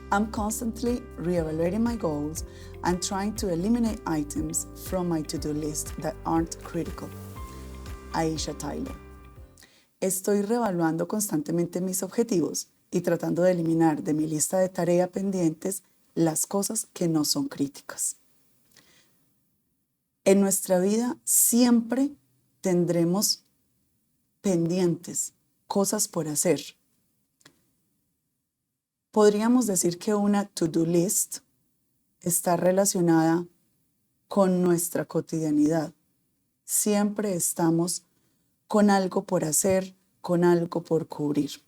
I'm constantly reevaluating my goals and trying to eliminate items from my to-do list that aren't critical. Aisha Tyler. Estoy reevaluando constantemente mis objetivos y tratando de eliminar de mi lista de tareas pendientes las cosas que no son críticas. En nuestra vida siempre tendremos pendientes, cosas por hacer. Podríamos decir que una to-do list está relacionada con nuestra cotidianidad. Siempre estamos con algo por hacer, con algo por cubrir.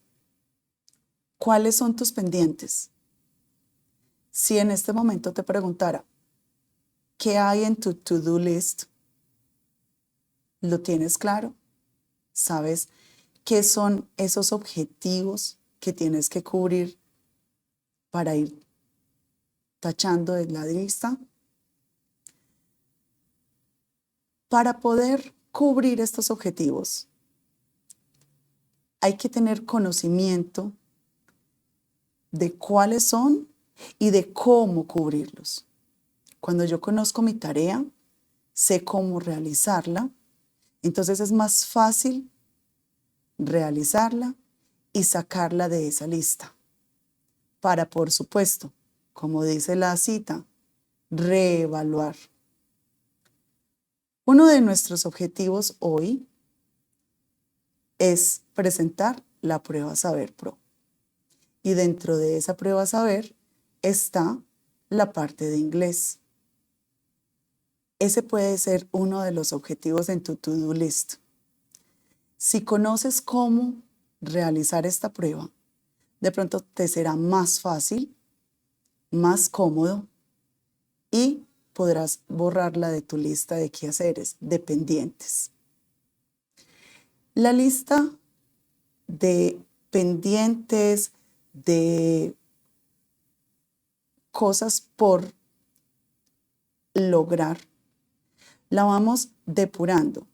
¿Cuáles son tus pendientes? Si en este momento te preguntara, ¿qué hay en tu to-do list? ¿Lo tienes claro? ¿Sabes qué son esos objetivos que tienes que cubrir para ir tachando de la lista? Para poder cubrir estos objetivos, hay que tener conocimiento de cuáles son y de cómo cubrirlos. Cuando yo conozco mi tarea, sé cómo realizarla, entonces es más fácil realizarla y sacarla de esa lista. Para, por supuesto, como dice la cita, reevaluar. Uno de nuestros objetivos hoy es presentar la prueba Saber Pro. Y dentro de esa prueba Saber está la parte de inglés. Ese puede ser uno de los objetivos en tu to-do list. Si conoces cómo realizar esta prueba, de pronto te será más fácil, más cómodo y podrás borrarla de tu lista de quehaceres, de pendientes. La lista de pendientes, de cosas por lograr, la vamos depurando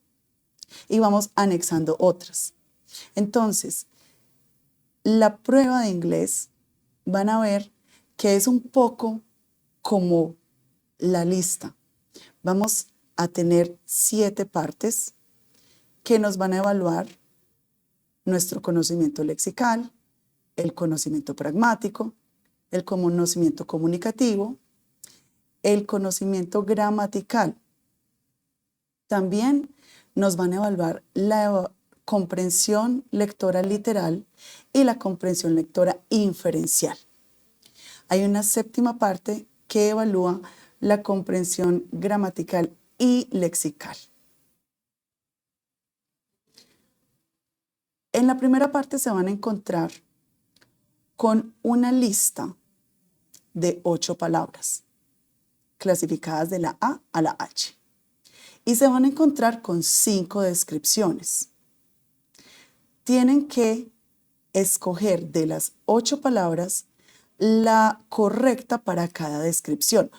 y vamos anexando otras. Entonces, la prueba de inglés van a ver que es un poco como la lista. Vamos a tener 7 partes que nos van a evaluar nuestro conocimiento lexical, el conocimiento pragmático, el conocimiento comunicativo, el conocimiento gramatical. También nos van a evaluar la comprensión lectora literal y la comprensión lectora inferencial. Hay una 7ª parte que evalúa la comprensión gramatical y lexical. En la primera parte se van a encontrar con una lista de 8 palabras, clasificadas de la A a la H. Y se van a encontrar con 5 descripciones. Tienen que escoger de las 8 palabras la correcta para cada descripción.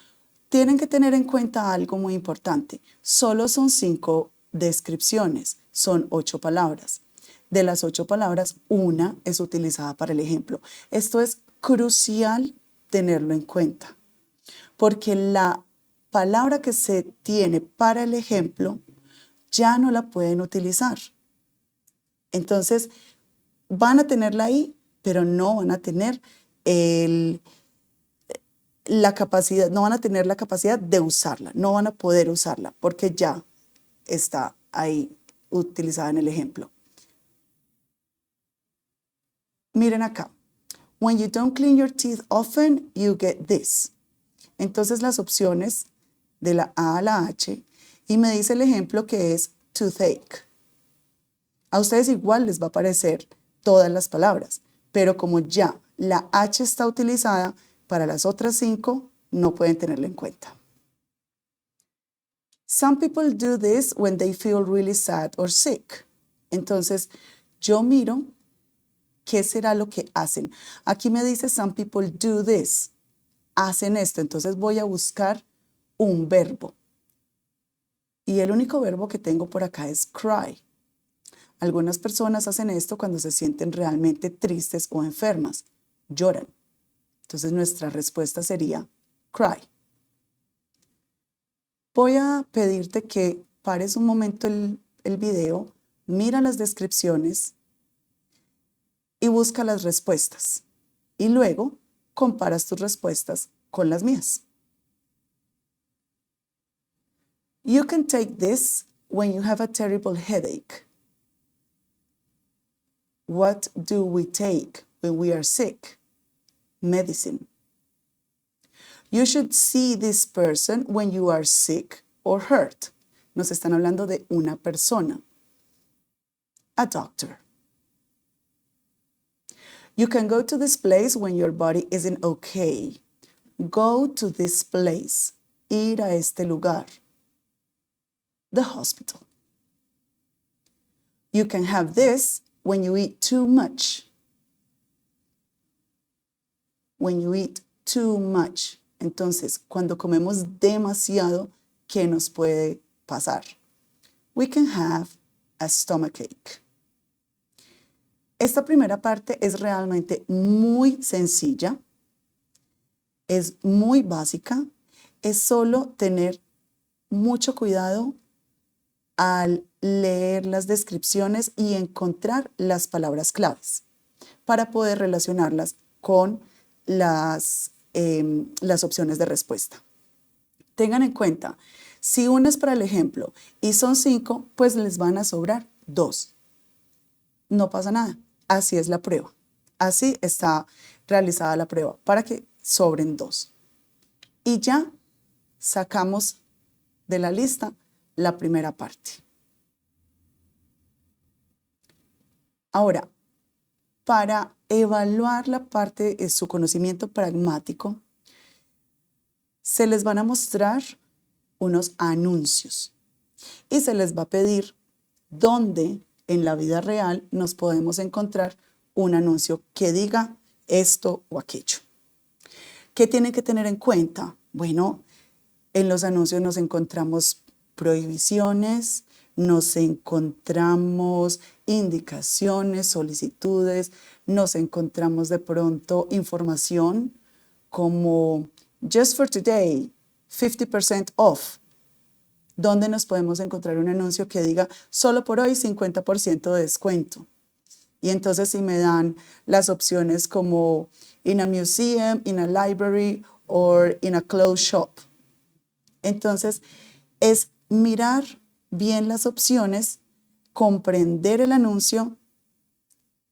Tienen que tener en cuenta algo muy importante. Solo son 5 descripciones, son 8 palabras. De las 8 palabras, una es utilizada para el ejemplo. Esto es crucial tenerlo en cuenta, porque la palabra que se tiene para el ejemplo ya no la pueden utilizar. Entonces, van a tenerla ahí, pero no van a tener la capacidad de usarla, no van a poder usarla porque ya está ahí utilizada en el ejemplo. Miren acá. When you don't clean your teeth often, you get this. Entonces las opciones de la A a la H, y me dice el ejemplo que es toothache. A ustedes igual les va a aparecer todas las palabras, pero como ya la H está utilizada para las otras 5, no pueden tenerla en cuenta. Some people do this when they feel really sad or sick. Entonces, yo miro qué será lo que hacen. Aquí me dice some people do this. Hacen esto, entonces voy a buscar un verbo. Y el único verbo que tengo por acá es cry. Algunas personas hacen esto cuando se sienten realmente tristes o enfermas. Lloran. Entonces nuestra respuesta sería cry. Voy a pedirte que pares un momento el video, mira las descripciones y busca las respuestas. Y luego comparas tus respuestas con las mías. You can take this when you have a terrible headache. What do we take when we are sick? Medicine. You should see this person when you are sick or hurt. Nos están hablando de una persona. A doctor. You can go to this place when your body isn't okay. Go to this place. Ir a este lugar. The hospital. You can have this when you eat too much. When you eat too much. Entonces, cuando comemos demasiado, ¿qué nos puede pasar? We can have a stomachache. Esta primera parte es realmente muy sencilla, es muy básica, es solo tener mucho cuidado al leer las descripciones y encontrar las palabras claves para poder relacionarlas con las opciones de respuesta. Tengan en cuenta, si una es para el ejemplo y son 5, pues les van a sobrar 2. No pasa nada, así es la prueba. Así está realizada la prueba, para que sobren 2. Y ya sacamos de la lista la primera parte. Ahora, para evaluar la parte de su conocimiento pragmático, se les van a mostrar unos anuncios y se les va a pedir dónde en la vida real nos podemos encontrar un anuncio que diga esto o aquello. ¿Qué tienen que tener en cuenta? Bueno, en los anuncios nos encontramos prohibiciones, nos encontramos indicaciones, solicitudes, nos encontramos de pronto información como Just for today, 50% off. ¿Dónde nos podemos encontrar un anuncio que diga solo por hoy 50% de descuento? Y entonces si me dan las opciones como in a museum, in a library or in a clothes shop. Entonces es mirar bien las opciones, comprender el anuncio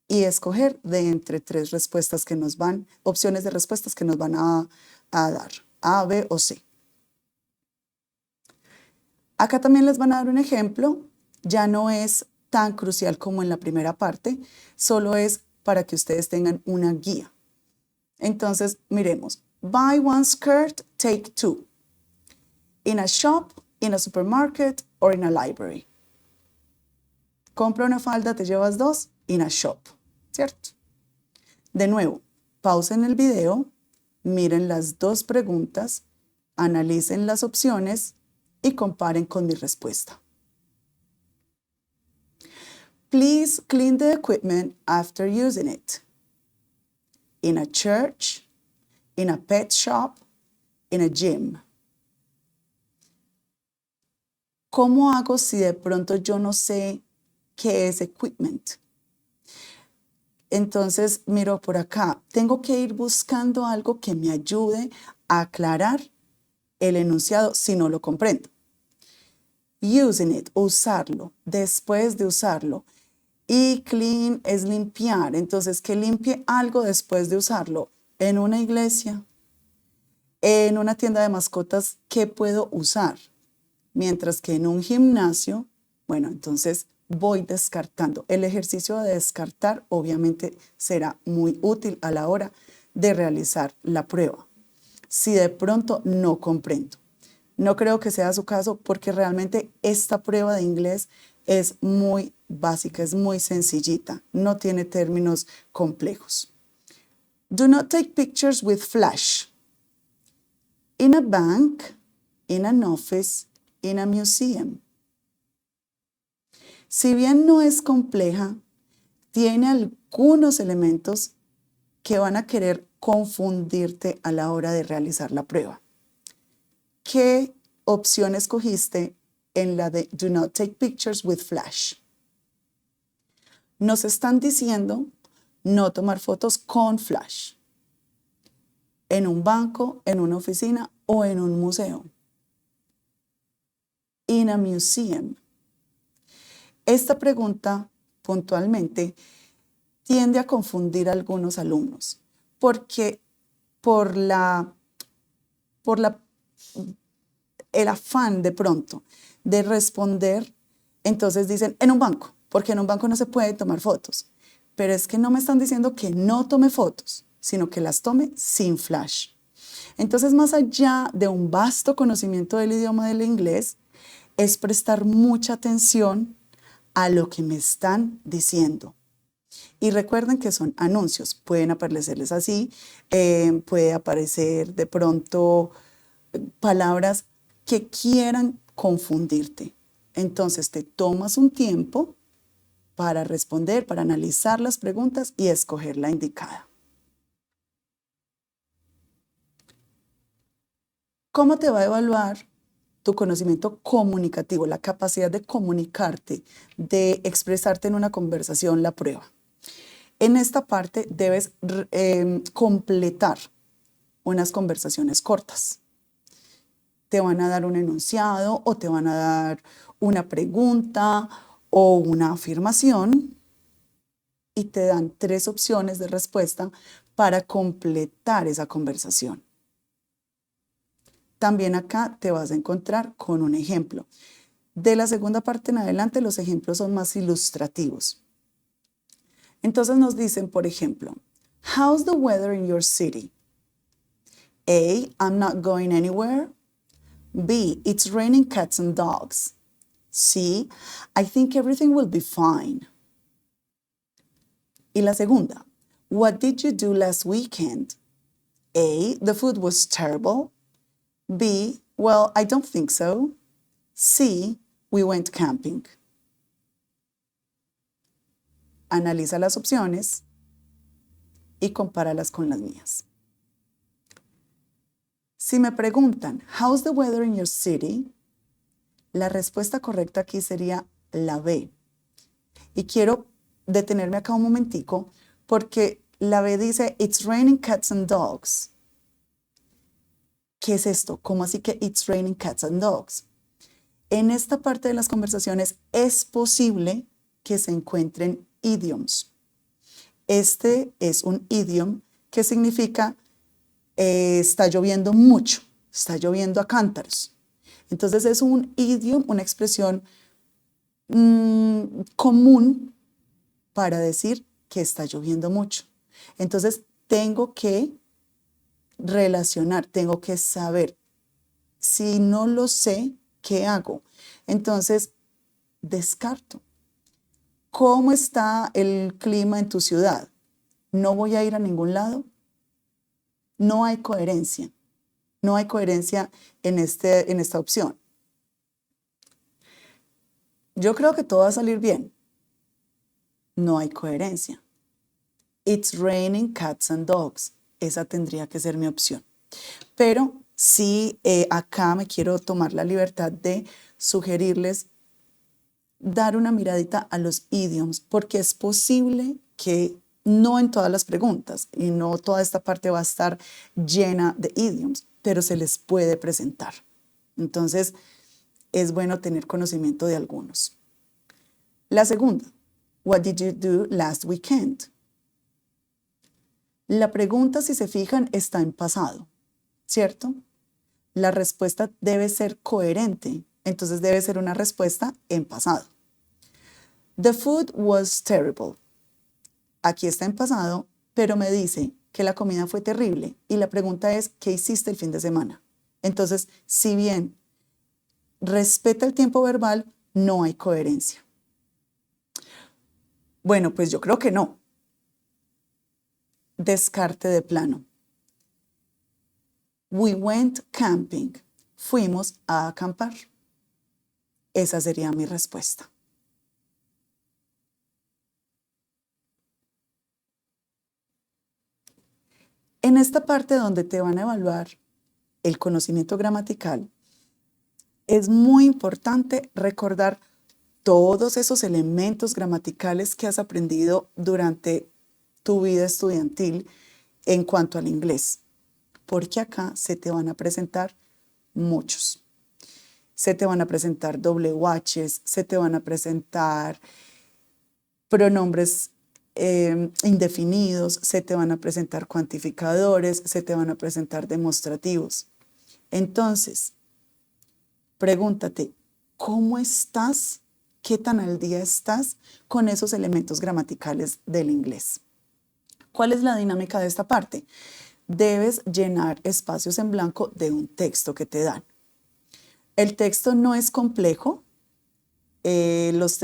y escoger de entre 3 respuestas que nos van, opciones de respuestas que nos van a dar, A, B o C. Acá también les van a dar un ejemplo, ya no es tan crucial como en la primera parte, solo es para que ustedes tengan una guía. Entonces, miremos, buy one skirt, take 2. In a shop, in a supermarket or in a library. Compra una falda, te llevas 2, in a shop, ¿cierto? De nuevo, pausen el video, miren las 2 preguntas, analicen las opciones y comparen con mi respuesta. Please clean the equipment after using it. In a church, in a pet shop, in a gym. ¿Cómo hago si de pronto yo no sé qué es equipment? Entonces, miro por acá, tengo que ir buscando algo que me ayude a aclarar el enunciado si no lo comprendo. Using it, usarlo, después de usarlo. Y clean es limpiar, entonces que limpie algo después de usarlo. En una iglesia, en una tienda de mascotas, ¿qué puedo usar? Mientras que en un gimnasio, bueno, entonces voy descartando. El ejercicio de descartar obviamente será muy útil a la hora de realizar la prueba. Si de pronto no comprendo. No creo que sea su caso porque realmente esta prueba de inglés es muy básica, es muy sencillita, no tiene términos complejos. Do not take pictures with flash. In a bank, in an office, in a museum. Si bien no es compleja, tiene algunos elementos que van a querer confundirte a la hora de realizar la prueba. ¿Qué opción escogiste en la de Do not take pictures with flash? Nos están diciendo no tomar fotos con flash en un banco, en una oficina o en un museo. In a museum. Esta pregunta puntualmente tiende a confundir a algunos alumnos porque por el afán de pronto de responder, entonces dicen en un banco, porque en un banco no se puede tomar fotos. Pero es que no me están diciendo que no tome fotos, sino que las tome sin flash. Entonces, más allá de un vasto conocimiento del idioma del inglés, es prestar mucha atención a lo que me están diciendo. Y recuerden que son anuncios, pueden aparecerles así, puede aparecer de pronto palabras que quieran confundirte. Entonces te tomas un tiempo para responder, para analizar las preguntas y escoger la indicada. ¿Cómo te va a evaluar tu conocimiento comunicativo, la capacidad de comunicarte, de expresarte en una conversación, la prueba? En esta parte debes completar unas conversaciones cortas. Te van a dar un enunciado o te van a dar una pregunta o una afirmación y te dan 3 opciones de respuesta para completar esa conversación. También acá te vas a encontrar con un ejemplo. De la segunda parte en adelante, los ejemplos son más ilustrativos. Entonces nos dicen, por ejemplo, how's the weather in your city? A, I'm not going anywhere. B, it's raining cats and dogs. C, I think everything will be fine. Y la segunda, what did you do last weekend? A, the food was terrible. B, well, I don't think so. C, we went camping. Analiza las opciones y compáralas con las mías. Si me preguntan, how's the weather in your city? La respuesta correcta aquí sería la B. Y quiero detenerme acá un momentico porque la B dice, it's raining cats and dogs. ¿Qué es esto? ¿Cómo así que it's raining cats and dogs? En esta parte de las conversaciones es posible que se encuentren idioms. Este es un idiom que significa está lloviendo mucho, está lloviendo a cántaros. Entonces es un idiom, una expresión común para decir que está lloviendo mucho. Entonces tengo que relacionar, tengo que saber. Si no lo sé, ¿qué hago? Entonces descarto. ¿Cómo está el clima en tu ciudad? ¿No voy a ir a ningún lado? No hay coherencia. No hay coherencia en esta opción. Yo creo que todo va a salir bien. No hay coherencia. It's raining cats and dogs. Esa tendría que ser mi opción. Pero sí, acá me quiero tomar la libertad de sugerirles dar una miradita a los idioms, porque es posible que no en todas las preguntas y no toda esta parte va a estar llena de idioms, pero se les puede presentar. Entonces, es bueno tener conocimiento de algunos. La segunda, what did you do last weekend? La pregunta, si se fijan, está en pasado, ¿cierto? La respuesta debe ser coherente, entonces debe ser una respuesta en pasado. The food was terrible. Aquí está en pasado, pero me dice que la comida fue terrible y la pregunta es, ¿qué hiciste el fin de semana? Entonces, si bien respeta el tiempo verbal, no hay coherencia. Bueno, pues yo creo que no. Descarte de plano. We went camping. Fuimos a acampar. Esa sería mi respuesta. En esta parte donde te van a evaluar el conocimiento gramatical, es muy importante recordar todos esos elementos gramaticales que has aprendido durante tu vida estudiantil en cuanto al inglés, porque acá se te van a presentar muchos. Se te van a presentar WHs, se te van a presentar pronombres indefinidos, se te van a presentar cuantificadores, se te van a presentar demostrativos. Entonces, pregúntate, ¿cómo estás? ¿Qué tan al día estás con esos elementos gramaticales del inglés? ¿Cuál es la dinámica de esta parte? Debes llenar espacios en blanco de un texto que te dan. El texto no es complejo. Los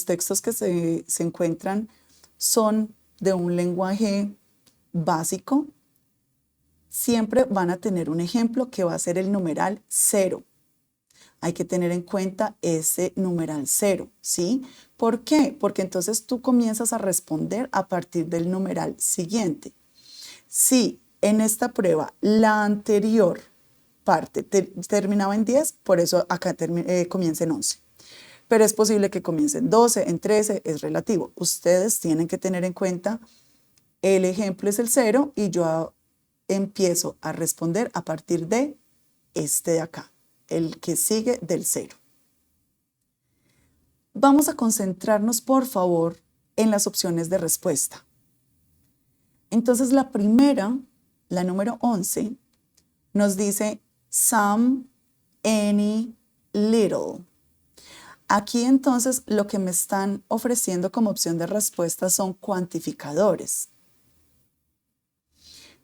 textos que se encuentran son de un lenguaje básico. Siempre van a tener un ejemplo que va a ser el numeral 0. Hay que tener en cuenta ese numeral 0, ¿sí? ¿Por qué? Porque entonces tú comienzas a responder a partir del numeral siguiente. Si en esta prueba la anterior parte terminaba en 10, por eso acá comienza en 11. Pero es posible que comience en 12, en 13, es relativo. Ustedes tienen que tener en cuenta, el ejemplo es el 0 y yo empiezo a responder a partir de este de acá, el que sigue del 0. Vamos a concentrarnos, por favor, en las opciones de respuesta. Entonces, la primera, la número 11, nos dice some, any, little. Aquí entonces lo que me están ofreciendo como opción de respuesta son cuantificadores.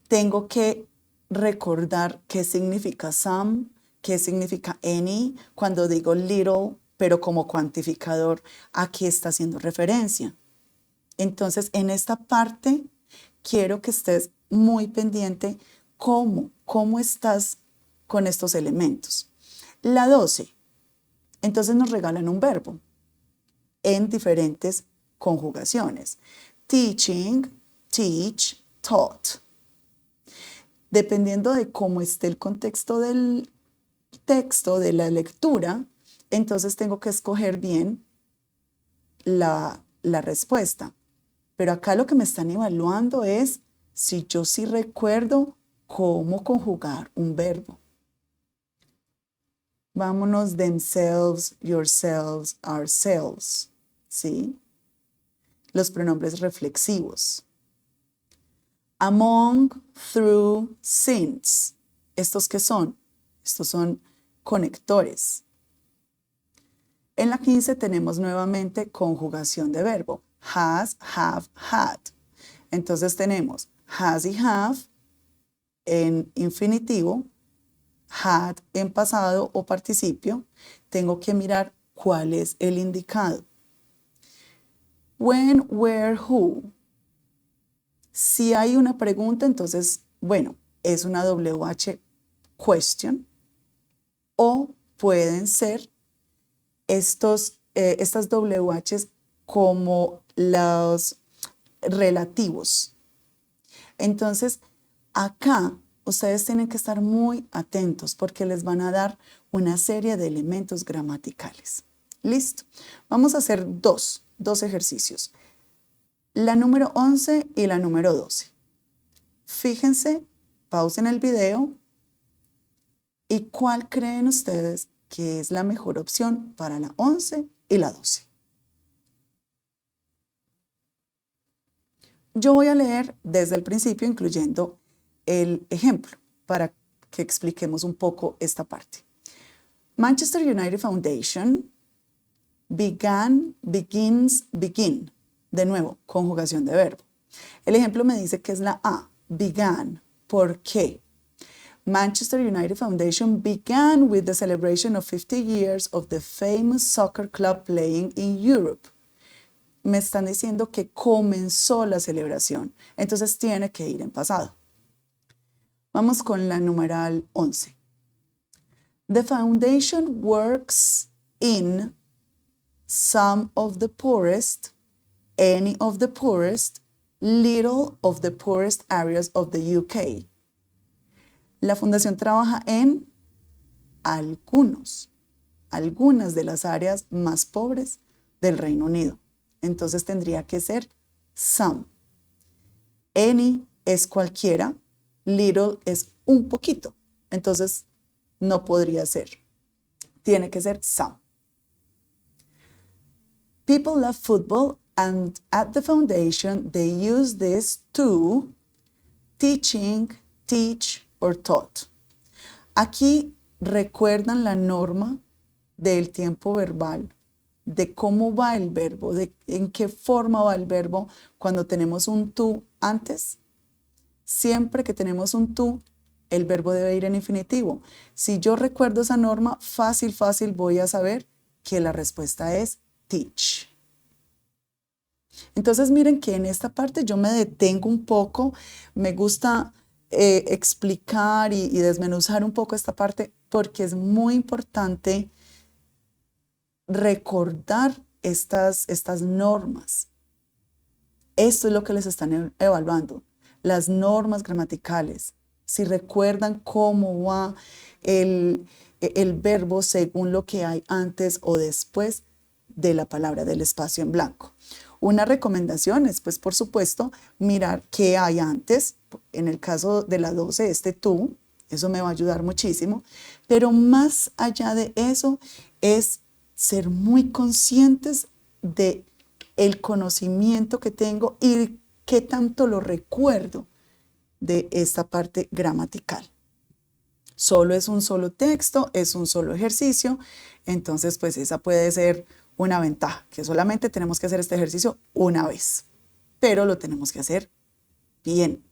Tengo que recordar qué significa some, qué significa any, cuando digo little, pero como cuantificador, ¿a qué está haciendo referencia? Entonces, en esta parte, quiero que estés muy pendiente cómo estás con estos elementos. La 12. Entonces nos regalan un verbo en diferentes conjugaciones. Teaching, teach, taught. Dependiendo de cómo esté el contexto del texto, de la lectura, entonces tengo que escoger bien la respuesta. Pero acá lo que me están evaluando es si yo sí recuerdo cómo conjugar un verbo. Vámonos, themselves, yourselves, ourselves, ¿sí? Los pronombres reflexivos. Among, through, since. ¿Estos qué son? Estos son conectores. En la 15 tenemos nuevamente conjugación de verbo. Has, have, had. Entonces tenemos has y have en infinitivo, had en pasado o participio. Tengo que mirar cuál es el indicado. When, where, who. Si hay una pregunta, entonces, bueno, es una WH question, o pueden ser estas WHs como los relativos. Entonces, acá ustedes tienen que estar muy atentos porque les van a dar una serie de elementos gramaticales. ¿Listo? Vamos a hacer dos ejercicios. La número 11 y la número 12. Fíjense, pausen el video y cuál creen ustedes que es la mejor opción para la 11 y la 12. Yo voy a leer desde el principio, incluyendo el ejemplo, para que expliquemos un poco esta parte. Manchester United Foundation begins, begin. De nuevo, conjugación de verbo. El ejemplo me dice que es la A, began. ¿Por qué? Manchester United Foundation began with the celebration of 50 years of the famous soccer club playing in Europe. Me están diciendo que comenzó la celebración, entonces tiene que ir en pasado. Vamos con la numeral 11. The foundation works in some of the poorest, any of the poorest, little of the poorest areas of the UK. La fundación trabaja en algunas de las áreas más pobres del Reino Unido. Entonces tendría que ser some. Any es cualquiera, little es un poquito. Entonces no podría ser. Tiene que ser some. People love football and at the foundation they use this to teaching, teach or taught. Aquí recuerdan la norma del tiempo verbal, de cómo va el verbo, de en qué forma va el verbo cuando tenemos un to antes. Siempre que tenemos un to, el verbo debe ir en infinitivo. Si yo recuerdo esa norma, fácil voy a saber que la respuesta es teach. Entonces miren que en esta parte yo me detengo un poco, me gusta explicar y desmenuzar un poco esta parte porque es muy importante recordar estas normas. Esto es lo que les están evaluando, las normas gramaticales. Si recuerdan cómo va el verbo según lo que hay antes o después de la palabra, del espacio en blanco. Una recomendación es, pues, por supuesto, mirar qué hay antes. En el caso de la 12, tú, eso me va a ayudar muchísimo. Pero más allá de eso, es ser muy conscientes de el conocimiento que tengo y qué tanto lo recuerdo de esta parte gramatical. Solo es un solo texto, es un solo ejercicio, entonces pues esa puede ser una ventaja, que solamente tenemos que hacer este ejercicio una vez, pero lo tenemos que hacer bien,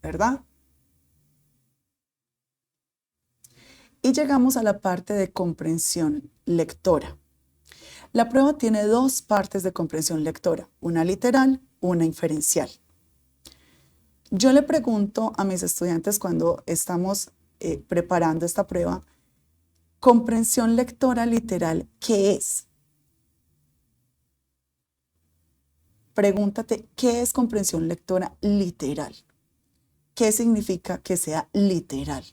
¿verdad? Y llegamos a la parte de comprensión lectora. La prueba tiene dos partes de comprensión lectora, una literal, una inferencial. Yo le pregunto a mis estudiantes cuando estamos preparando esta prueba, comprensión lectora literal, ¿qué es? Pregúntate, ¿qué es comprensión lectora literal? ¿Qué significa que sea literal?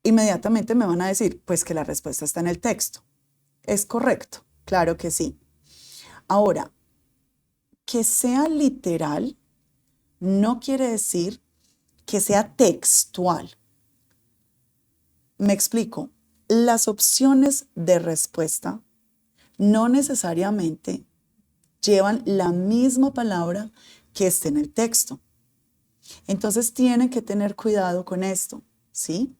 Inmediatamente me van a decir, pues que la respuesta está en el texto. ¿Es correcto? Claro que sí. Ahora, que sea literal no quiere decir que sea textual. Me explico. Las opciones de respuesta no necesariamente llevan la misma palabra que esté en el texto. Entonces tienen que tener cuidado con esto, ¿sí?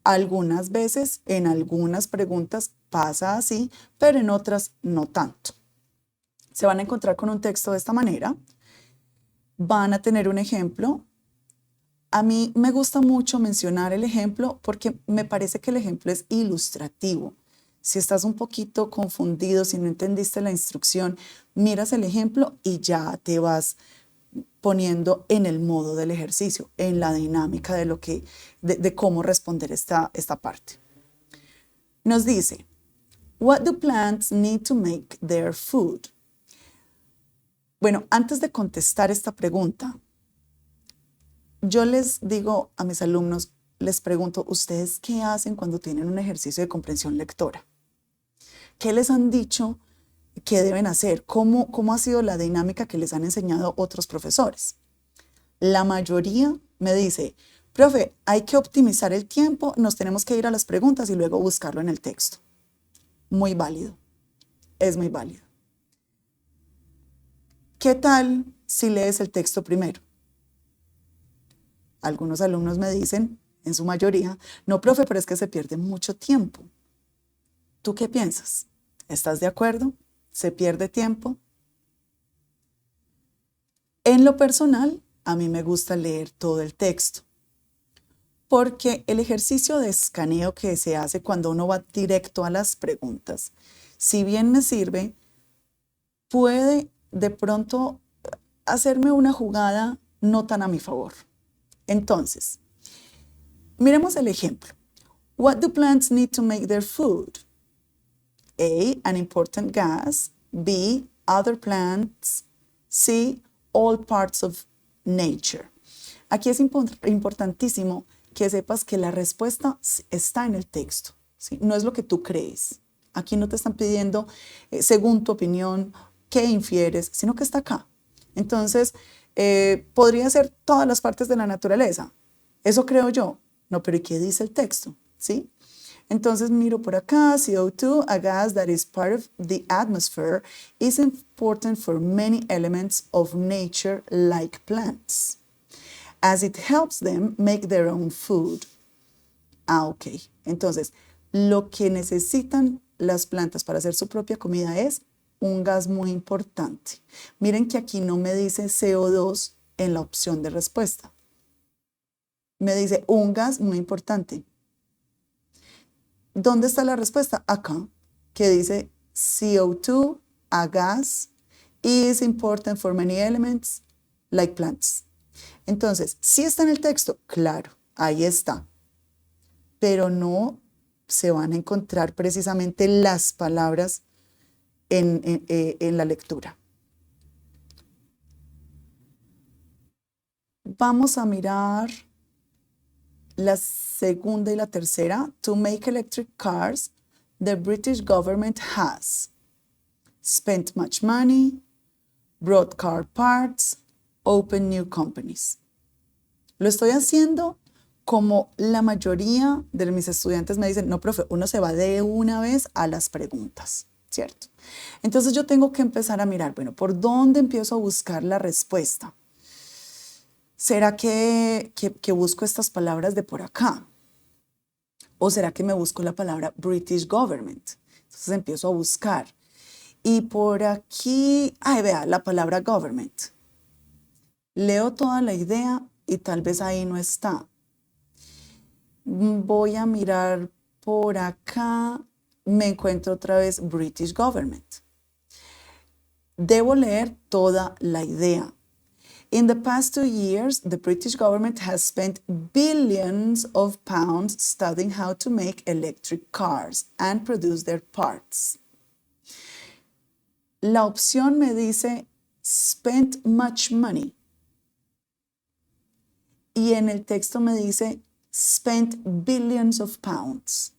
Algunas veces, en algunas preguntas pasa así, pero en otras no tanto. Se van a encontrar con un texto de esta manera. Van a tener un ejemplo. A mí me gusta mucho mencionar el ejemplo porque me parece que el ejemplo es ilustrativo. Si estás un poquito confundido, si no entendiste la instrucción, miras el ejemplo y ya te vas poniendo en el modo del ejercicio, en la dinámica de cómo responder esta parte. Nos dice, what do plants need to make their food? Bueno, antes de contestar esta pregunta, yo les digo a mis alumnos, les pregunto, ¿ustedes qué hacen cuando tienen un ejercicio de comprensión lectora? ¿Qué les han dicho que deben hacer? ¿Cómo ha sido la dinámica que les han enseñado otros profesores? La mayoría me dice, profe, hay que optimizar el tiempo, nos tenemos que ir a las preguntas y luego buscarlo en el texto. Muy válido, es muy válido. ¿Qué tal si lees el texto primero? Algunos alumnos me dicen, en su mayoría, no, profe, pero es que se pierde mucho tiempo. ¿Tú qué piensas? ¿Estás de acuerdo? ¿Se pierde tiempo? En lo personal, a mí me gusta leer todo el texto, porque el ejercicio de escaneo que se hace cuando uno va directo a las preguntas, si bien me sirve, puede de pronto hacerme una jugada no tan a mi favor. Entonces, miremos el ejemplo. What do plants need to make their food? A, an important gas. B, other plants. C, all parts of nature. Aquí es importantísimo que sepas que la respuesta está en el texto, ¿sí? No es lo que tú crees. Aquí no te están pidiendo, según tu opinión, qué infieres, sino que está acá. Entonces, podría ser todas las partes de la naturaleza. Eso creo yo. No, pero ¿y qué dice el texto? ¿Sí? Entonces miro por acá, CO2, a gas that is part of the atmosphere, is important for many elements of nature like plants, as it helps them make their own food. Ah, ok. Entonces, lo que necesitan las plantas para hacer su propia comida es un gas muy importante. Miren que aquí no me dice CO2 en la opción de respuesta. Me dice un gas muy importante. ¿Dónde está la respuesta? Acá, que dice CO2, a gas, is important for many elements like plants. Entonces, ¿sí está en el texto? Claro, ahí está. Pero no se van a encontrar precisamente las palabras en la lectura. Vamos a mirar la segunda y la tercera. To make electric cars, the British government has spent much money, brought car parts, opened new companies. Lo estoy haciendo como la mayoría de mis estudiantes me dicen, no, profe, uno se va de una vez a las preguntas, ¿cierto? Entonces yo tengo que empezar a mirar, bueno, ¿por dónde empiezo a buscar la respuesta? ¿Será que busco estas palabras de por acá? ¿O será que me busco la palabra British Government? Entonces empiezo a buscar. Y por aquí, ay, vea, la palabra government. Leo toda la idea y tal vez ahí no está. Voy a mirar por acá, me encuentro otra vez British Government. Debo leer toda la idea. In the past 2 years, the British government has spent billions of pounds studying how to make electric cars and produce their parts. La opción me dice spent much money. Y en el texto me dice spent billions of pounds.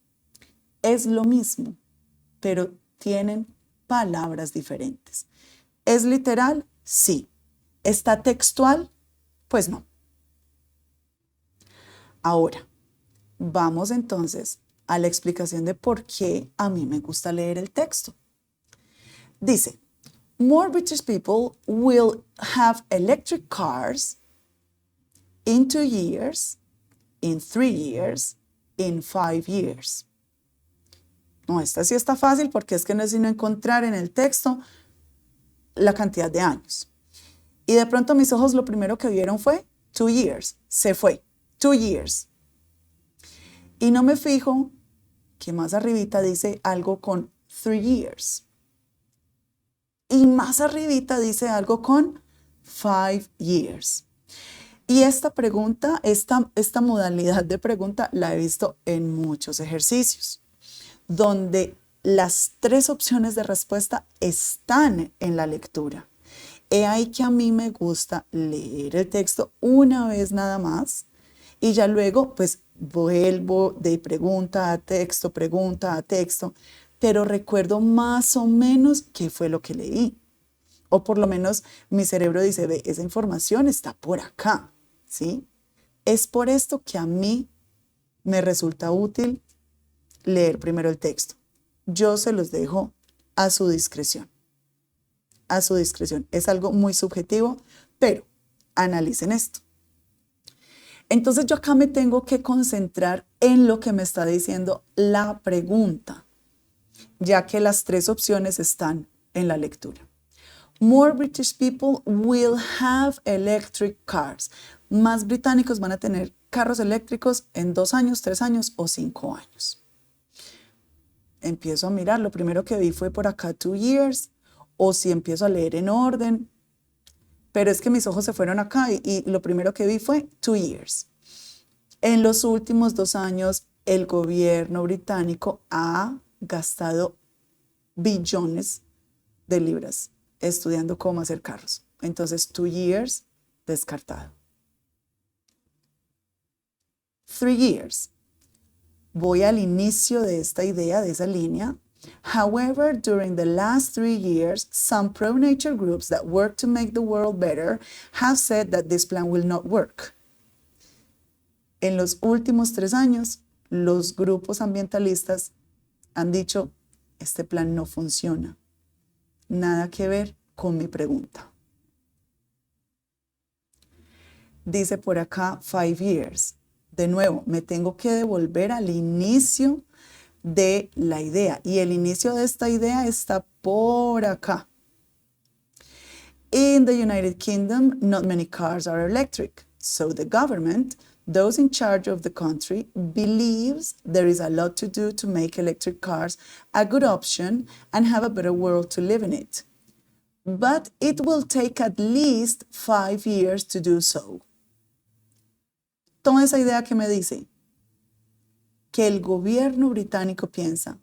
Es lo mismo, pero tienen palabras diferentes. ¿Es literal? Sí. ¿Está textual? Pues no. Ahora, vamos entonces a la explicación de por qué a mí me gusta leer el texto. Dice, more British people will have electric cars in 2 years, in 3 years, in 5 years. No, esta sí está fácil porque es que no es sino encontrar en el texto la cantidad de años. Y de pronto mis ojos lo primero que vieron fue 2 years. Se fue. 2 years. Y no me fijo que más arribita dice algo con 3 years. Y más arribita dice algo con 5 years. Y esta pregunta, esta modalidad de pregunta la he visto en muchos ejercicios, donde las 3 opciones de respuesta están en la lectura. He ahí que a mí me gusta leer el texto una vez nada más y ya luego pues vuelvo de pregunta a texto, pero recuerdo más o menos qué fue lo que leí. O por lo menos mi cerebro dice, ve, esa información está por acá, ¿sí? Es por esto que a mí me resulta útil leer primero el texto. Yo se los dejo a su discreción. A su discreción. Es algo muy subjetivo, pero analicen esto. Entonces yo acá me tengo que concentrar en lo que me está diciendo la pregunta, ya que las 3 opciones están en la lectura. More British people will have electric cars. Más británicos van a tener carros eléctricos en 2 años, 3 años o 5 años. Empiezo a mirar, lo primero que vi fue por acá 2 years, o si empiezo a leer en orden, pero es que mis ojos se fueron acá y lo primero que vi fue 2 years. En los últimos 2 años, el gobierno británico ha gastado billones de libras estudiando cómo hacer carros. Entonces, 2 years, descartado. 3 years. Voy al inicio de esta idea, de esa línea. However, during the last 3 years, some pro-nature groups that work to make the world better have said that this plan will not work. En los últimos 3 años, los grupos ambientalistas han dicho, este plan no funciona. Nada que ver con mi pregunta. Dice por acá 5 years. De nuevo, me tengo que devolver al inicio de la idea. Y el inicio de esta idea está por acá. In the United Kingdom, not many cars are electric. So the government, those in charge of the country, believes there is a lot to do to make electric cars a good option and have a better world to live in it. But it will take at least 5 years to do so. Toda esa idea que me dice que el gobierno británico piensa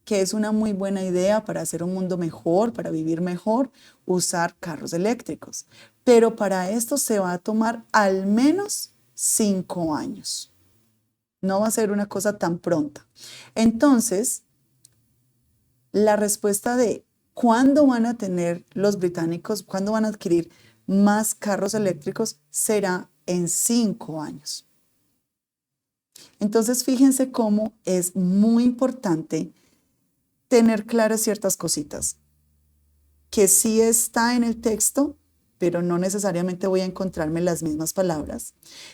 que es una muy buena idea para hacer un mundo mejor, para vivir mejor, usar carros eléctricos. Pero para esto se va a tomar al menos 5 años. No va a ser una cosa tan pronta. Entonces, la respuesta de cuándo van a tener los británicos, cuándo van a adquirir más carros eléctricos, será en 5 años. Entonces, fíjense cómo es muy importante tener claras ciertas cositas, que sí está en el texto, pero no necesariamente voy a encontrarme las mismas palabras.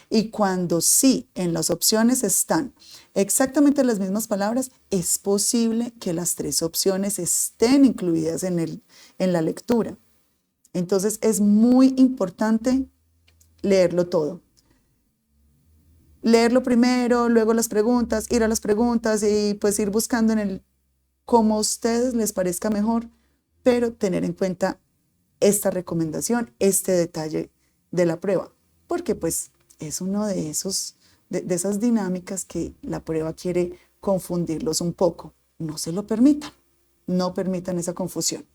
Y cuando sí en las opciones están exactamente las mismas palabras, es posible que las 3 opciones estén incluidas en la lectura. Entonces, es muy importante leerlo todo. Leerlo primero, luego las preguntas, ir a las preguntas y pues ir buscando como a ustedes les parezca mejor, pero tener en cuenta esta recomendación, este detalle de la prueba, porque pues es uno de esas dinámicas que la prueba quiere confundirlos un poco. No se lo permitan, no permitan esa confusión.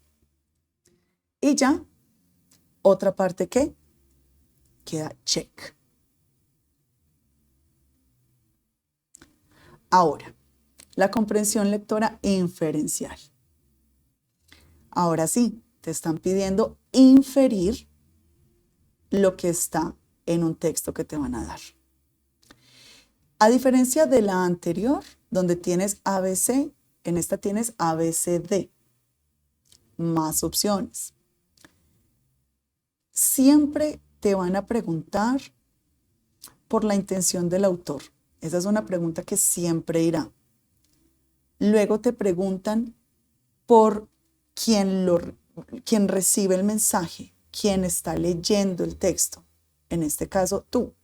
Y ya, otra parte que queda check. Ahora, la comprensión lectora inferencial. Ahora sí, te están pidiendo inferir lo que está en un texto que te van a dar. A diferencia de la anterior, donde tienes ABC, en esta tienes ABCD, más opciones. Siempre te van a preguntar por la intención del autor. Esa es una pregunta que siempre irá. Luego te preguntan por quien recibe el mensaje, quien está leyendo el texto. En este caso, tú.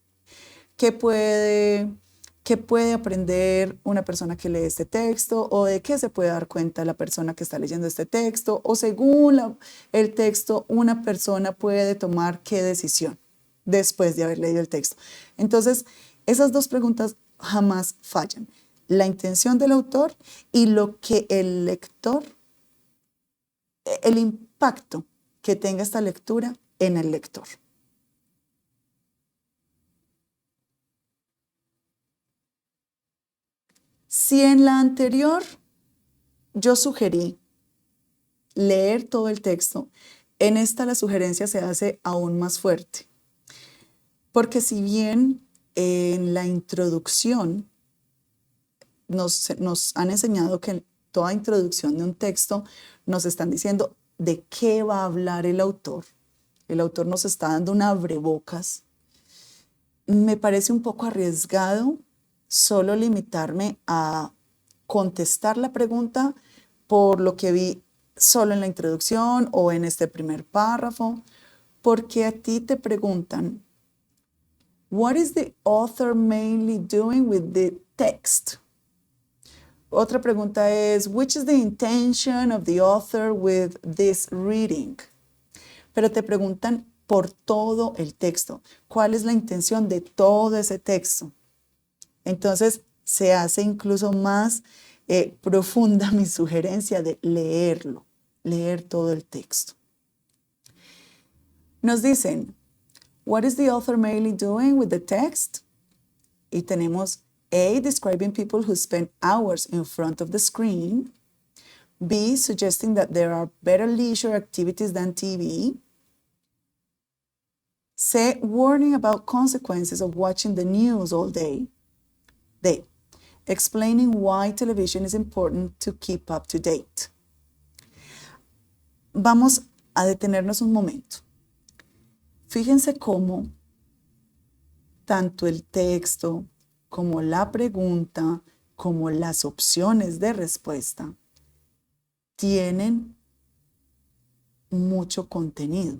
¿Qué puede aprender una persona que lee este texto? ¿O de qué se puede dar cuenta la persona que está leyendo este texto? ¿O según el texto, una persona puede tomar qué decisión después de haber leído el texto? Entonces, esas 2 preguntas jamás fallan. La intención del autor y lo que el lector, el impacto que tenga esta lectura en el lector. Si en la anterior yo sugerí leer todo el texto, en esta la sugerencia se hace aún más fuerte. Porque si bien en la introducción nos han enseñado que en toda introducción de un texto nos están diciendo de qué va a hablar el autor. El autor nos está dando un abrebocas. Me parece un poco arriesgado solo limitarme a contestar la pregunta por lo que vi solo en la introducción o en este primer párrafo, porque a ti te preguntan, what is the author mainly doing with the text? Otra pregunta es, which is the intention of the author with this reading? Pero te preguntan por todo el texto. ¿Cuál es la intención de todo ese texto? Entonces, se hace incluso más profunda mi sugerencia de leerlo, leer todo el texto. Nos dicen, what is the author mainly doing with the text? Y tenemos A, describing people who spend hours in front of the screen. B, suggesting that there are better leisure activities than TV. C, warning about consequences of watching the news all day. D, explaining why television is important to keep up to date. Vamos a detenernos un momento. Fíjense cómo tanto el texto como la pregunta, como las opciones de respuesta tienen mucho contenido.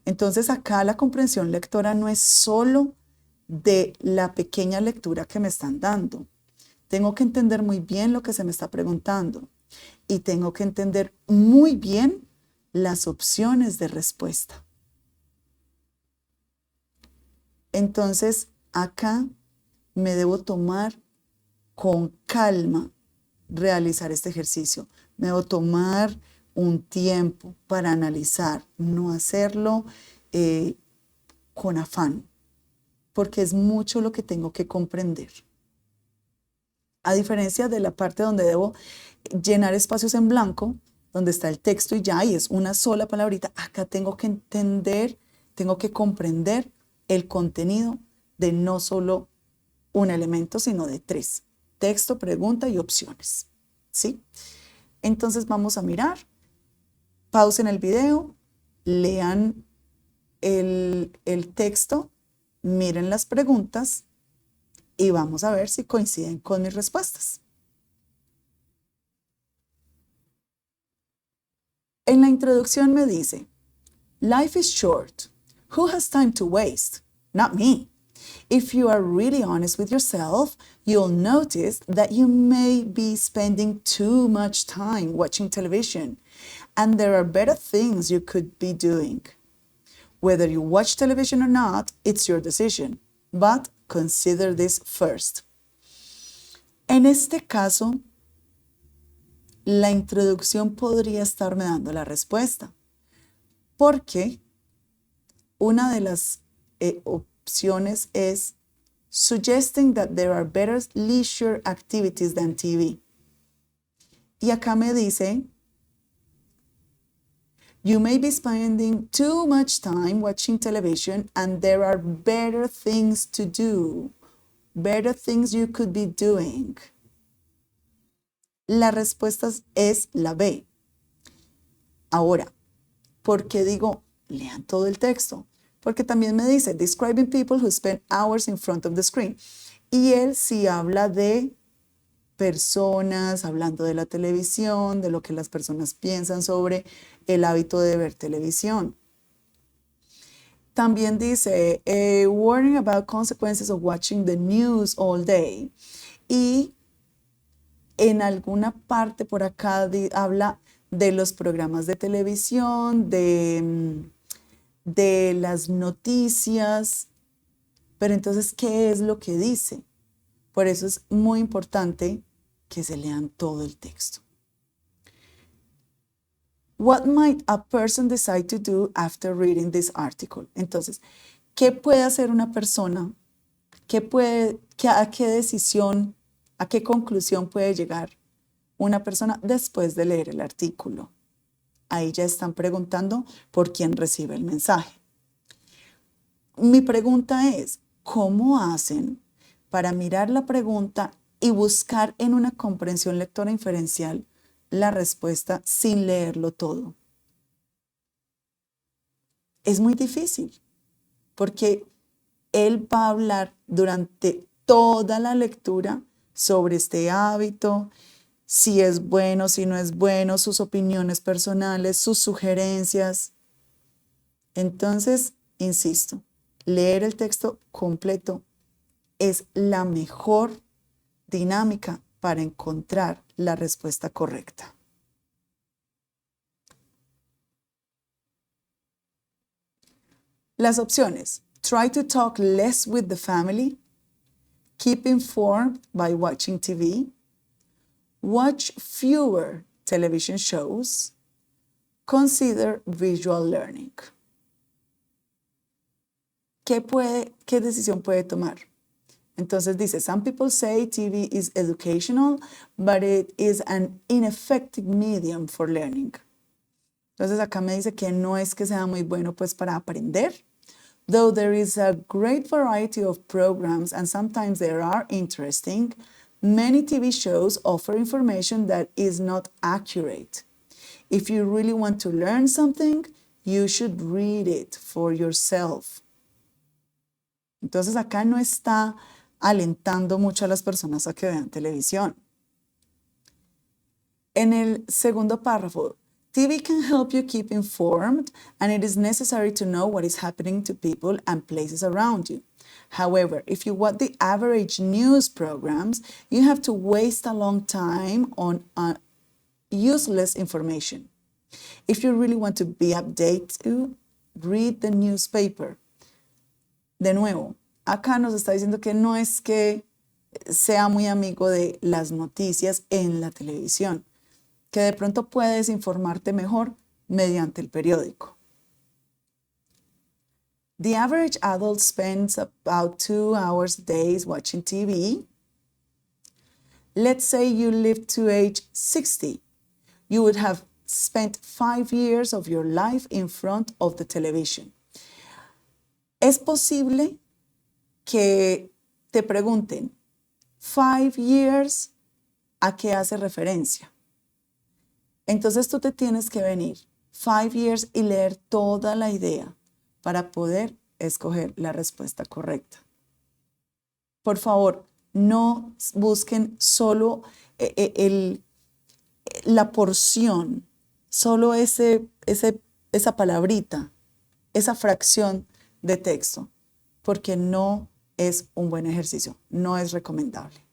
Entonces acá la comprensión lectora no es solo de la pequeña lectura que me están dando. Tengo que entender muy bien lo que se me está preguntando y tengo que entender muy bien las opciones de respuesta. Entonces acá me debo tomar con calma realizar este ejercicio. Me debo tomar un tiempo para analizar, no hacerlo con afán, porque es mucho lo que tengo que comprender. A diferencia de la parte donde debo llenar espacios en blanco, donde está el texto y ya, y es una sola palabrita, acá tengo que entender, tengo que comprender el contenido de no solo un elemento, sino de 3. Texto, pregunta y opciones. ¿Sí? Entonces vamos a mirar. Pausen el video, lean el texto, miren las preguntas y vamos a ver si coinciden con mis respuestas. En la introducción me dice, life is short. Who has time to waste? Not me. If you are really honest with yourself, you'll notice that you may be spending too much time watching television, and there are better things you could be doing. Whether you watch television or not, it's your decision, but consider this first. En este caso, la introducción podría estarme dando la respuesta, porque una de las opciones es suggesting that there are better leisure activities than TV. Y acá me dice, you may be spending too much time watching television and there are better things to do, better things you could be doing. La respuesta es la B. Ahora, ¿por qué digo lean todo el texto? Porque también me dice, describing people who spend hours in front of the screen. Y él sí habla de personas, hablando de la televisión, de lo que las personas piensan sobre el hábito de ver televisión. También dice, warning about consequences of watching the news all day. Y en alguna parte por acá habla de los programas de televisión, de las noticias, pero entonces, ¿qué es lo que dice? Por eso es muy importante que se lean todo el texto. What might a person decide to do after reading this article? Entonces, ¿qué puede hacer una persona? ¿A qué decisión, a qué conclusión puede llegar una persona después de leer el artículo? Ahí ya están preguntando por quién recibe el mensaje. Mi pregunta es, ¿cómo hacen para mirar la pregunta y buscar en una comprensión lectora inferencial la respuesta sin leerlo todo? Es muy difícil, porque él va a hablar durante toda la lectura sobre este hábito, si es bueno, si no es bueno, sus opiniones personales, sus sugerencias. Entonces, insisto, leer el texto completo es la mejor dinámica para encontrar la respuesta correcta. Las opciones: try to talk less with the family, keep informed by watching TV, watch fewer television shows, consider visual learning. ¿qué decisión puede tomar? Entonces dice, some people say TV is educational, but it is an ineffective medium for learning. Entonces acá me dice que no es que sea muy bueno pues para aprender, though there is a great variety of programs and sometimes they are interesting, many TV shows offer information that is not accurate. If you really want to learn something, you should read it for yourself. Entonces acá no está alentando mucho a las personas a que vean televisión. En el segundo párrafo, TV can help you keep informed and it is necessary to know what is happening to people and places around you. However, if you want the average news programs, you have to waste a long time on useless information. If you really want to be updated, read the newspaper. De nuevo, acá nos está diciendo que no es que sea muy amigo de las noticias en la televisión, que de pronto puedes informarte mejor mediante el periódico. The average adult spends about 2 hours a day watching TV. Let's say you live to age 60. You would have spent 5 years of your life in front of the television. Es posible que te pregunten, 5 years, ¿a qué hace referencia? Entonces tú te tienes que venir 5 years y leer toda la idea para poder escoger la respuesta correcta. Por favor, no busquen solo la porción, solo esa palabrita, esa fracción de texto, porque no es un buen ejercicio, no es recomendable.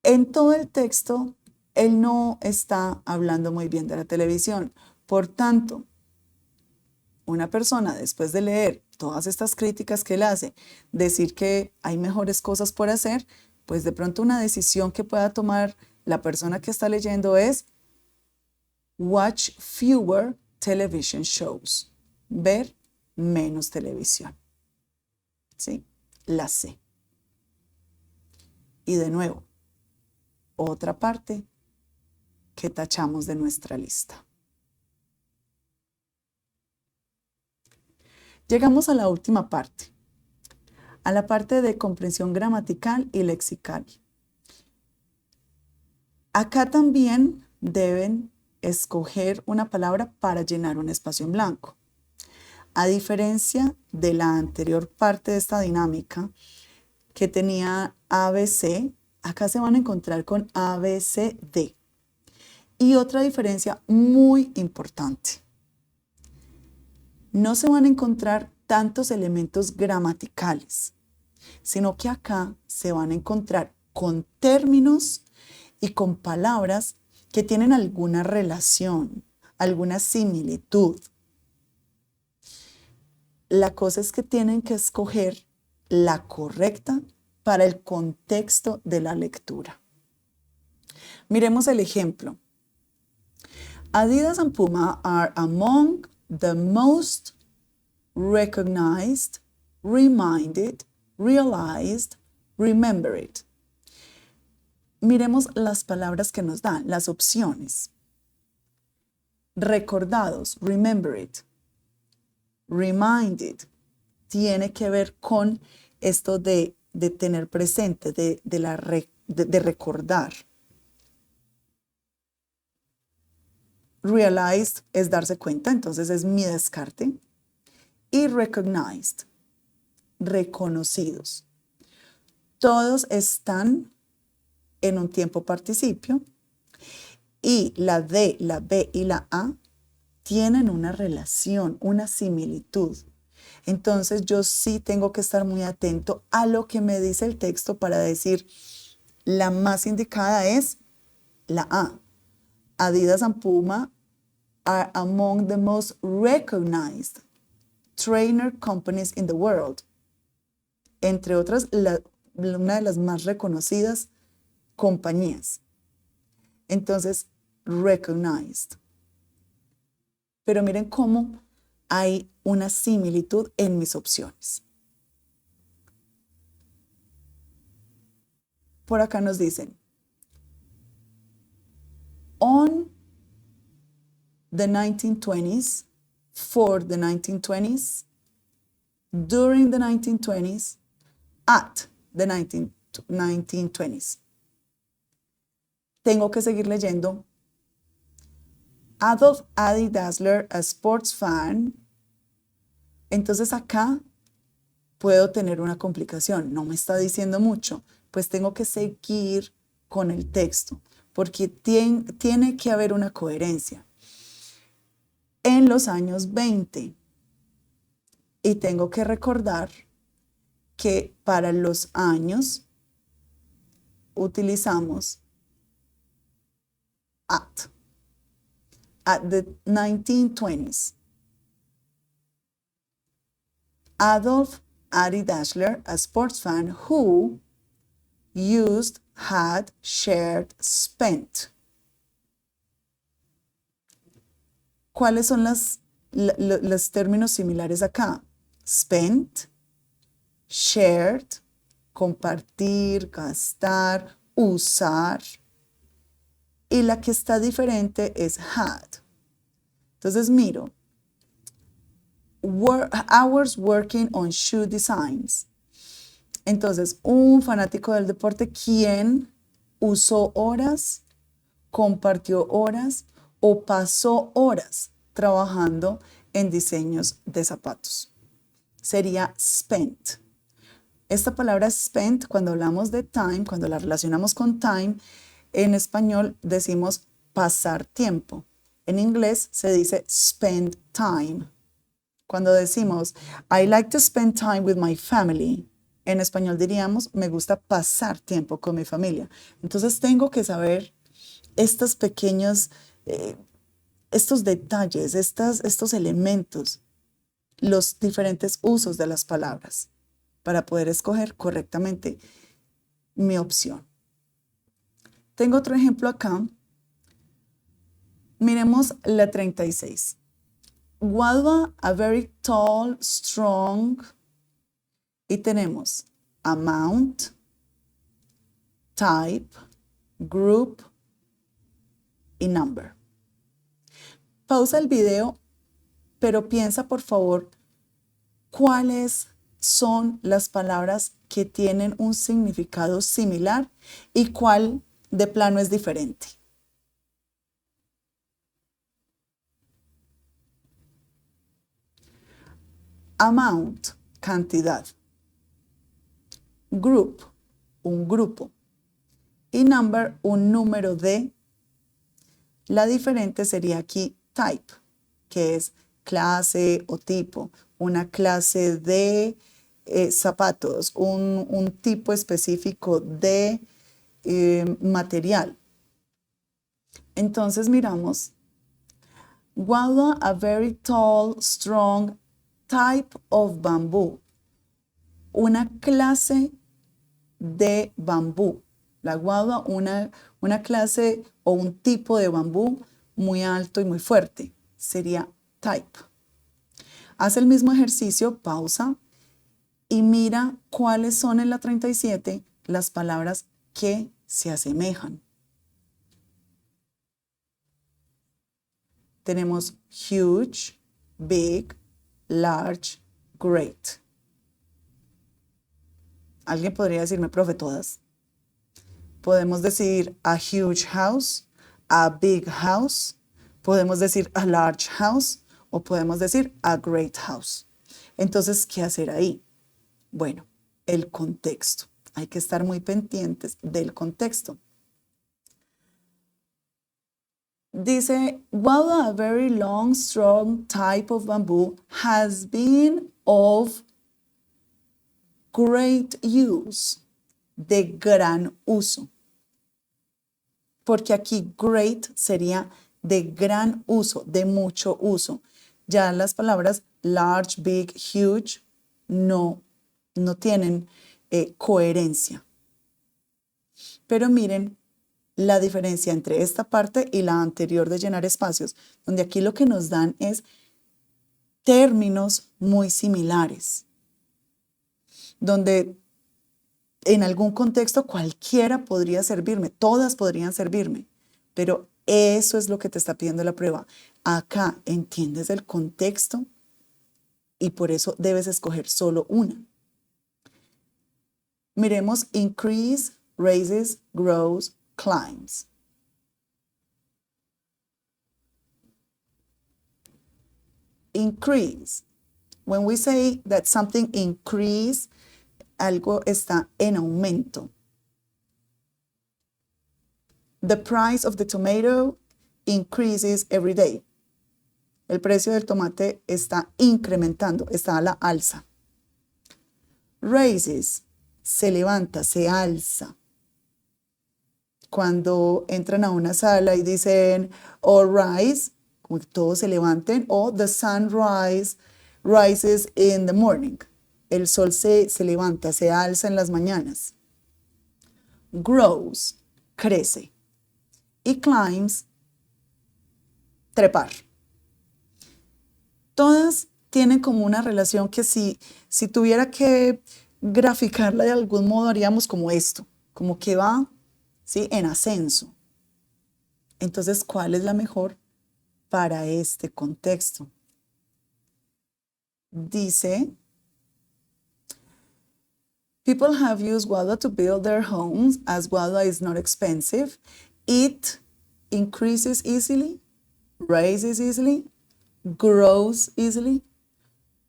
En todo el texto, él no está hablando muy bien de la televisión. Por tanto, una persona, después de leer todas estas críticas que él hace, decir que hay mejores cosas por hacer, pues de pronto una decisión que pueda tomar la persona que está leyendo es watch fewer television shows, ver menos televisión. ¿Sí? La C. Y de nuevo, otra parte que tachamos de nuestra lista. Llegamos a la última parte, a la parte de comprensión gramatical y lexical. Acá también deben escoger una palabra para llenar un espacio en blanco. A diferencia de la anterior parte de esta dinámica que tenía ABC, acá se van a encontrar con ABCD. Y otra diferencia muy importante. No se van a encontrar tantos elementos gramaticales, sino que acá se van a encontrar con términos y con palabras que tienen alguna relación, alguna similitud. La cosa es que tienen que escoger la correcta para el contexto de la lectura. Miremos el ejemplo. Adidas and Puma are among the most recognized, reminded, realized, remembered. Miremos las palabras que nos dan, las opciones. Recordados, remembered. Reminded, tiene que ver con esto de tener presente, de recordar. Realized es darse cuenta, entonces es mi descarte. Y recognized, reconocidos. Todos están en un tiempo participio y la D, la B y la A tienen una relación, una similitud. Entonces yo sí tengo que estar muy atento a lo que me dice el texto para decir la más indicada es la A. Adidas and Puma are among the most recognized trainer companies in the world. Entre otras, una de las más reconocidas compañías. Entonces, recognized. Pero miren cómo hay una similitud en mis opciones. Por acá nos dicen, on the 1920s, for the 1920s, during the 1920s, at the 1920s. Tengo que seguir leyendo. Adolf Adi Dassler, a sports fan. Entonces acá puedo tener una complicación. No me está diciendo mucho. Pues tengo que seguir con el texto porque tiene que haber una coherencia. En los años 20. Y tengo que recordar que para los años utilizamos at the 1920s. Adolf Adi Dassler, a sports fan who used, had, shared, spent. ¿Cuáles son los términos similares acá? Spent, shared, compartir, gastar, usar. Y la que está diferente es had. Entonces miro, hours working on shoe designs. Entonces, un fanático del deporte, ¿quién usó horas, compartió horas o pasó horas trabajando en diseños de zapatos? Sería spent. Esta palabra spent, cuando hablamos de time, cuando la relacionamos con time, en español decimos pasar tiempo. En inglés se dice spend time. Cuando decimos I like to spend time with my family, en español diríamos me gusta pasar tiempo con mi familia. Entonces tengo que saber estos pequeños, estos detalles, estos elementos, los diferentes usos de las palabras para poder escoger correctamente mi opción. Tengo otro ejemplo acá. Miremos la 36. Guadua, a very tall, strong. Y tenemos amount, type, group y number. Pausa el video, pero piensa por favor cuáles son las palabras que tienen un significado similar y cuál de plano es diferente. Amount, cantidad. Group, un grupo. Y number, un número de. La diferente sería aquí type, que es clase o tipo. Una clase de zapatos, un tipo específico de material. Entonces miramos, guadua, a very tall, strong type of bamboo. Una clase de bambú. La guadua, una clase o un tipo de bambú muy alto y muy fuerte. Sería type. Haz el mismo ejercicio, pausa y mira cuáles son en la 37 las palabras que se asemejan. Tenemos huge, big, large, great. ¿Alguien podría decirme, profe, todas? Podemos decir a huge house, a big house, podemos decir a large house o podemos decir a great house. Entonces, ¿qué hacer ahí? Bueno, el contexto. Hay que estar muy pendientes del contexto. Dice, while a very long, strong type of bamboo has been of great use, de gran uso. Porque aquí great sería de gran uso, de mucho uso. Ya las palabras large, big, huge no tienen coherencia. Pero miren la diferencia entre esta parte y la anterior de llenar espacios, donde aquí lo que nos dan es términos muy similares, donde en algún contexto cualquiera podría servirme, todas podrían servirme, pero eso es lo que te está pidiendo la prueba. Acá entiendes el contexto y por eso debes escoger solo una. Miremos increase, raises, grows, climbs. Increase. When we say that something increase, algo está en aumento. The price of the tomato increases every day. El precio del tomate está incrementando, está a la alza. Raises, se levanta, se alza. Cuando entran a una sala y dicen all rise, como que todos se levanten, o the sun rises in the morning. El sol se levanta, se alza en las mañanas. Grows, crece. Y climbs, trepar. Todas tienen como una relación que si tuviera que graficarla de algún modo haríamos como esto, como que va, ¿sí?, en ascenso. Entonces, ¿cuál es la mejor para este contexto? Dice, people have used guava to build their homes as guava is not expensive. It increases easily, raises easily, grows easily,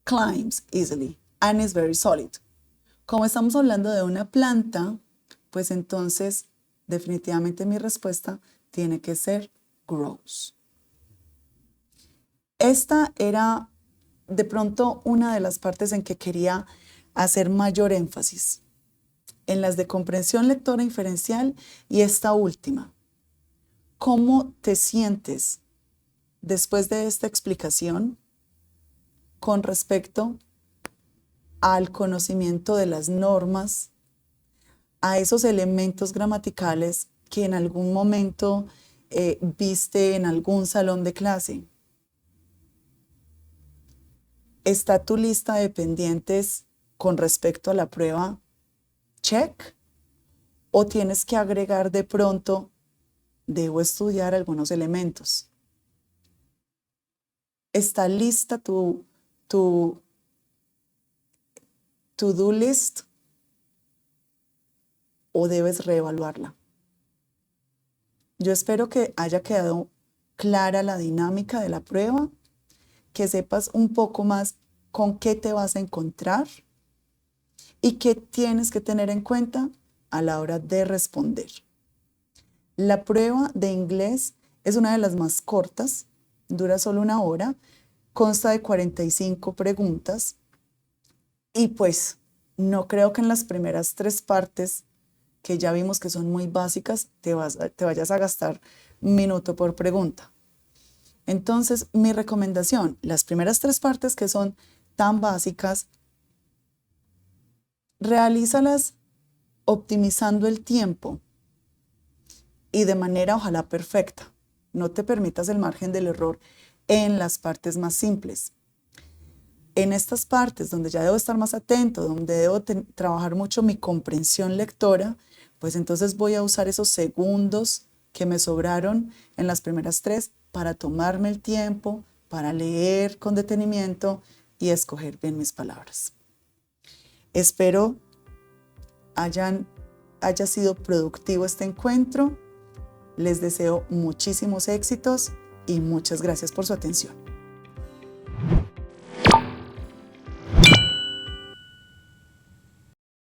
climbs easily, and is very solid. Como estamos hablando de una planta, pues entonces definitivamente mi respuesta tiene que ser grows. Esta era de pronto una de las partes en que quería hacer mayor énfasis, en las de comprensión lectora inferencial y esta última. ¿Cómo te sientes después de esta explicación con respecto al conocimiento de las normas, a esos elementos gramaticales que en algún momento viste en algún salón de clase? ¿Está tu lista de pendientes con respecto a la prueba check? ¿O tienes que agregar de pronto, debo estudiar algunos elementos? ¿Está lista tu to-do list o debes reevaluarla? Yo espero que haya quedado clara la dinámica de la prueba, que sepas un poco más con qué te vas a encontrar y qué tienes que tener en cuenta a la hora de responder. La prueba de inglés es una de las más cortas, dura solo 1 hora, consta de 45 preguntas y pues no creo que en las primeras 3 partes, que ya vimos que son muy básicas, te vayas a gastar 1 minuto por pregunta. Entonces, mi recomendación, las primeras 3 partes que son tan básicas, realízalas optimizando el tiempo y de manera ojalá perfecta. No te permitas el margen del error en las partes más simples. En estas partes donde ya debo estar más atento, donde debo trabajar mucho mi comprensión lectora, pues entonces voy a usar esos segundos que me sobraron en las primeras 3 para tomarme el tiempo, para leer con detenimiento y escoger bien mis palabras. Espero haya sido productivo este encuentro. Les deseo muchísimos éxitos y muchas gracias por su atención.